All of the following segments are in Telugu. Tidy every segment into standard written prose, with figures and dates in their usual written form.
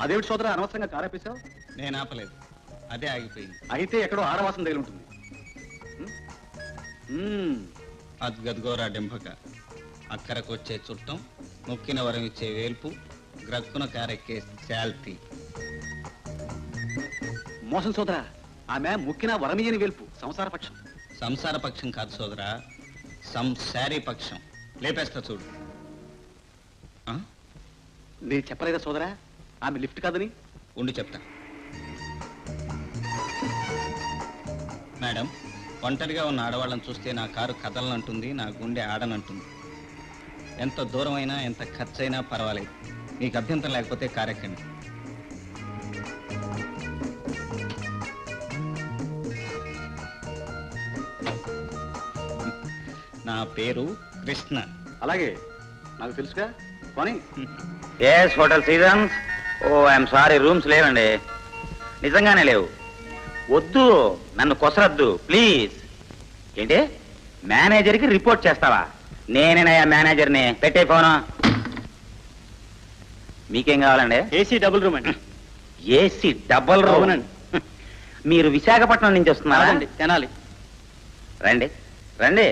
అదేమిటి సోదరా అనవసరంగా కారాపేశావు? నేను ఆపలేదు, అదే ఆగిపోయింది. అయితే ఎక్కడో ఆడవాసం తగిలి ఉంటుంది. అద్గద్గోరా డెంపక, అక్కరకు వచ్చే చుట్టం, మొక్కిన వరం ఇచ్చే వేల్పు, గ్రక్కున కారెక్కే శాల్తీ. మోసం సోదరా, ఆమె ముక్కిన వరమీయని వేల్పు, సంసార పక్షం. సంసార పక్షం కాదు సోదరా, సంసారీ పక్షం. లేపేస్తా చూడు. నేను చెప్పలేదా సోదరా ఆమె లిఫ్ట్ కాదని? ఉండి చెప్తా. మేడం, ఒంటరిగా ఉన్న ఆడవాళ్ళని చూస్తే నా కారు కదలనంటుంది, నా గుండె ఆడనంటుంది. ఎంత దూరమైనా ఎంత ఖర్చైనా పర్వాలేదు, మీకు అభ్యంతరం లేకపోతే కారు ఎక్కండి. నా పేరు కృష్ణ. అలాగే, నాకు తెలుసుగా. పోనీ. Yes, hotel seasons. Oh I'm sorry, rooms లేవండి, నిజంగానే లేవు. వద్దు, నన్ను కొసరద్దు ప్లీజ్. ఏంటి, మేనేజర్కి రిపోర్ట్ చేస్తావా? నేనేనయ్యా మేనేజర్ని. పెట్టే ఫోను. మీకేం కావాలండి? ఏసీ డబుల్ రూమ్ అండి. AC double room? మీరు విశాఖపట్నం నుంచి వస్తున్నారా? తెనాలి. రండి రండి.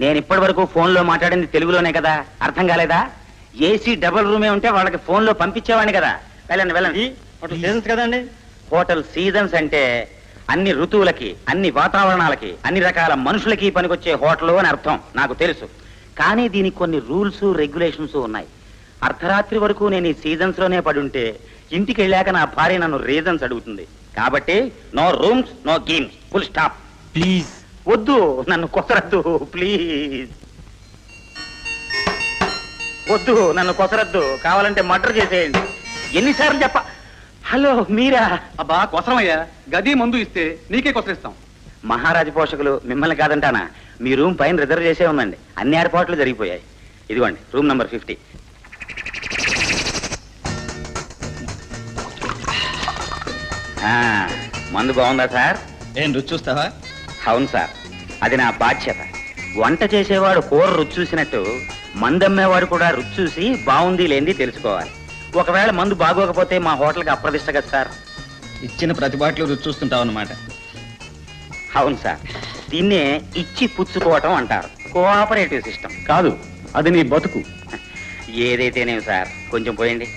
నేను ఇప్పటి వరకు ఫోన్లో మాట్లాడింది తెలుగులోనే కదా, అర్థం కాలేదా? ఏసీ డబుల్ రూమే ఉంటే వాళ్ళకి ఫోన్లో పంపించేవాడిని కదా. వెళ్ళండి వెళ్ళండి. హోటల్ సీజన్స్ కదండి. హోటల్ సీజన్స్ అంటే అన్ని ఋతువులకి, అన్ని వాతావరణాలకి, అన్ని రకాల మనుషులకి పనికొచ్చే హోటల్ అని అర్థం, నాకు తెలుసు. కానీ దీనికి కొన్ని రూల్స్ రెగ్యులేషన్స్ ఉన్నాయి. అర్ధరాత్రి వరకు నేను ఈ సీజన్స్ లోనే పడుంటే ఇంటికి వెళ్ళాక నా భార్య నన్ను రీజన్స్ అడుగుతుంది. కాబట్టి no rooms, no games, full stop. Please. వద్దు, నన్ను కొసరద్దు ప్లీజ్. వద్దు, నన్ను కొసరద్దు. కావాలంటే మర్డర్ చేసేయండి. ఎన్నిసార్లు చెప్ప. హలో, మీరా? అబ్బా కొసరమయ్యా, గది మందు ఇస్తే నీకే కొసరిస్తాం. మహారాజు పోషకులు, మిమ్మల్ని కాదంటానా? మీ రూమ్ పైన రిజర్వ్ చేసే ఉందండి, అన్ని ఏర్పాట్లు జరిగిపోయాయి. ఇదిగోండి రూమ్ నంబర్ 50. మందు బాగుందా సార్? ఏం రుచి చూస్తావా? అవును సార్, అది నా బాధ్యత. వంట చేసేవాడు కూర రుచి చూసినట్టు మందమ్మేవాడు కూడా రుచి చూసి బాగుంది లేనిది తెలుసుకోవాలి. ఒకవేళ మందు బాగోకపోతే మా హోటల్కి అప్రదిష్ట కదా సార్. ఇచ్చిన ప్రతి బాటిల్ రుచి చూస్తుంటావు అన్నమాట. అవును సార్, దీన్నే ఇచ్చి పుచ్చుకోవటం అంటారు. Cooperative system. కాదు, అది నీ బతుకు. ఏదైతేనేం సార్, కొంచెం పోయండి.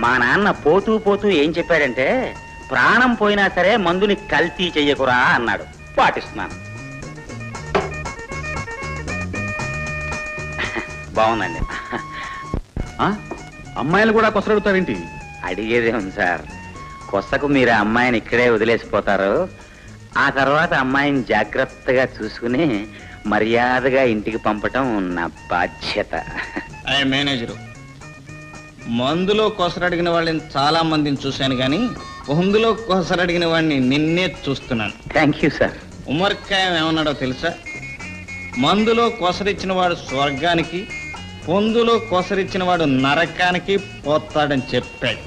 మా నాన్న పోతూ పోతూ ఏం చెప్పాడంటే, ప్రాణం పోయినా సరే మందుని కల్తీ చెయ్యకురా అన్నాడు. పాటిస్తున్నాను. బాగుందండి. అమ్మాయిలు కూడా కొసరడుతావేంటి? అడిగేదే ఉంది సార్. కొత్తకు మీరు అమ్మాయిని ఇక్కడే వదిలేసిపోతారు. ఆ తర్వాత అమ్మాయిని జాగ్రత్తగా చూసుకుని మర్యాదగా ఇంటికి పంపటం నా బాధ్యత. మేనేజరు, మందులో కొసరడిగిన వాళ్ళని చాలా మందిని చూశాను, కానీ పొందులో కొసరడిగిన వాడిని నిన్నే చూస్తున్నాను. Thank you sir. ఉమర్కాయ ఏమన్నాడో తెలుసా? మందులో కొసరిచ్చిన వాడు స్వర్గానికి, పొందులో కొసరిచ్చిన వాడు నరకానికి పోతాడని చెప్పాడు.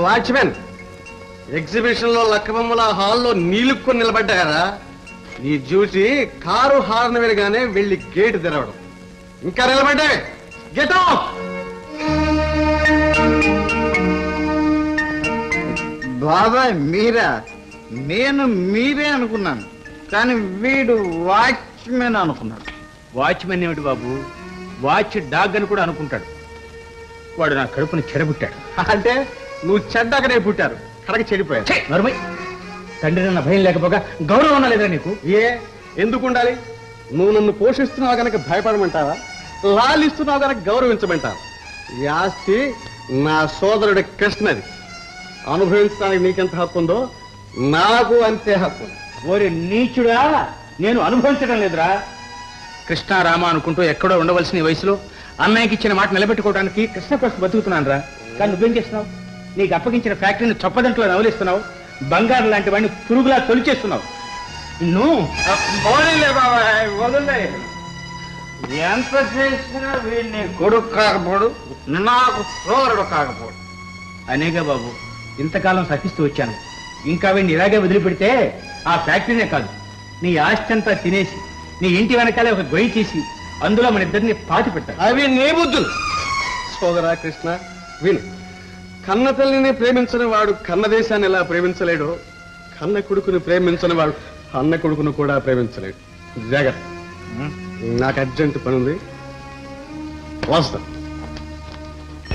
వాచ్మెన్, ఎగ్జిబిషన్ లో లక్కబొమ్మల హాల్లో నీలుక్కొని నిలబడ్డారా? నీ డ్యూటీ కారు హార్న్ వినగానే వెళ్ళి గేటు తెరవడం. ఇంకా నిలబడ్డావే, గెట్ ఆఫ్. బాబాయ్ మీరా? నేను మీరే అనుకున్నాను, కానీ వీడు వాచ్మెన్ అనుకున్నాడు. వాచ్మెన్ ఏమిటి బాబు, వాచ్ డాగ్ అని కూడా అనుకుంటాడు. వాడు నా కడుపుని చెడబుట్టాడు. అంటే నువ్వు చెడ్డాకనే పుట్టారు, కడకి చెడిపోయారు. నరుమై, తండ్రి నన్న భయం లేకపోగా గౌరవం ఉన్నా లేదా నీకు? ఏ ఎందుకు ఉండాలి? నువ్వు నన్ను పోషిస్తున్నావు గనక భయపడమంటావా? లాలిస్తున్నావు గనక గౌరవించమంటావా? ఈ ఆస్తి నా సోదరుడి కృష్ణది. అనుభవించడానికి నీకెంత హక్కు ఉందో నాకు అంతే హక్కు. ఓరి నీచుడా, నేను అనుభవించడం లేదురా. కృష్ణారామ అనుకుంటూ ఎక్కడో ఉండవలసిన వయసులో అన్నయ్యకి ఇచ్చిన మాట నిలబెట్టుకోవడానికి కృష్ణ కోసం బతుకుతున్నాను రా. కానీ నువ్వేం చేస్తున్నావు? నీకు అప్పగించిన ఫ్యాక్టరీని చొప్పదంట్లో నవలిస్తున్నావు, బంగారు లాంటి వాడిని పురుగులా తొలిచేస్తున్నావు. వదిలే బాబాయ్ వదిలే. ఎంత చేసినా వీడిని కొడుకు కాకపోడు, నాకు సోదరుడు కాకపోడు. అనేగా బాబు ఇంతకాలం సహిస్తూ వచ్చాను. ఇంకా వీడిని ఇలాగే వదిలిపెడితే ఆ ఫ్యాక్టరీనే కాదు, నీ ఆస్తి అంతా తినేసి నీ ఇంటి వెనకాలే ఒక గొయ్యి తీసి అందులో మన ఇద్దరిని పాతి పెట్టారు. అవి నీ బుద్ధులు. సోదరా కృష్ణ విను, కన్న తల్లిని ప్రేమించని వాడు కన్న దేశాన్ని ఎలా ప్రేమించలేడో, కన్న కొడుకుని ప్రేమించని వాడు అన్న కొడుకును కూడా ప్రేమించలేడు. జాగ్రత్త, నాకు అర్జెంట్ పని ఉంది, వస్తా.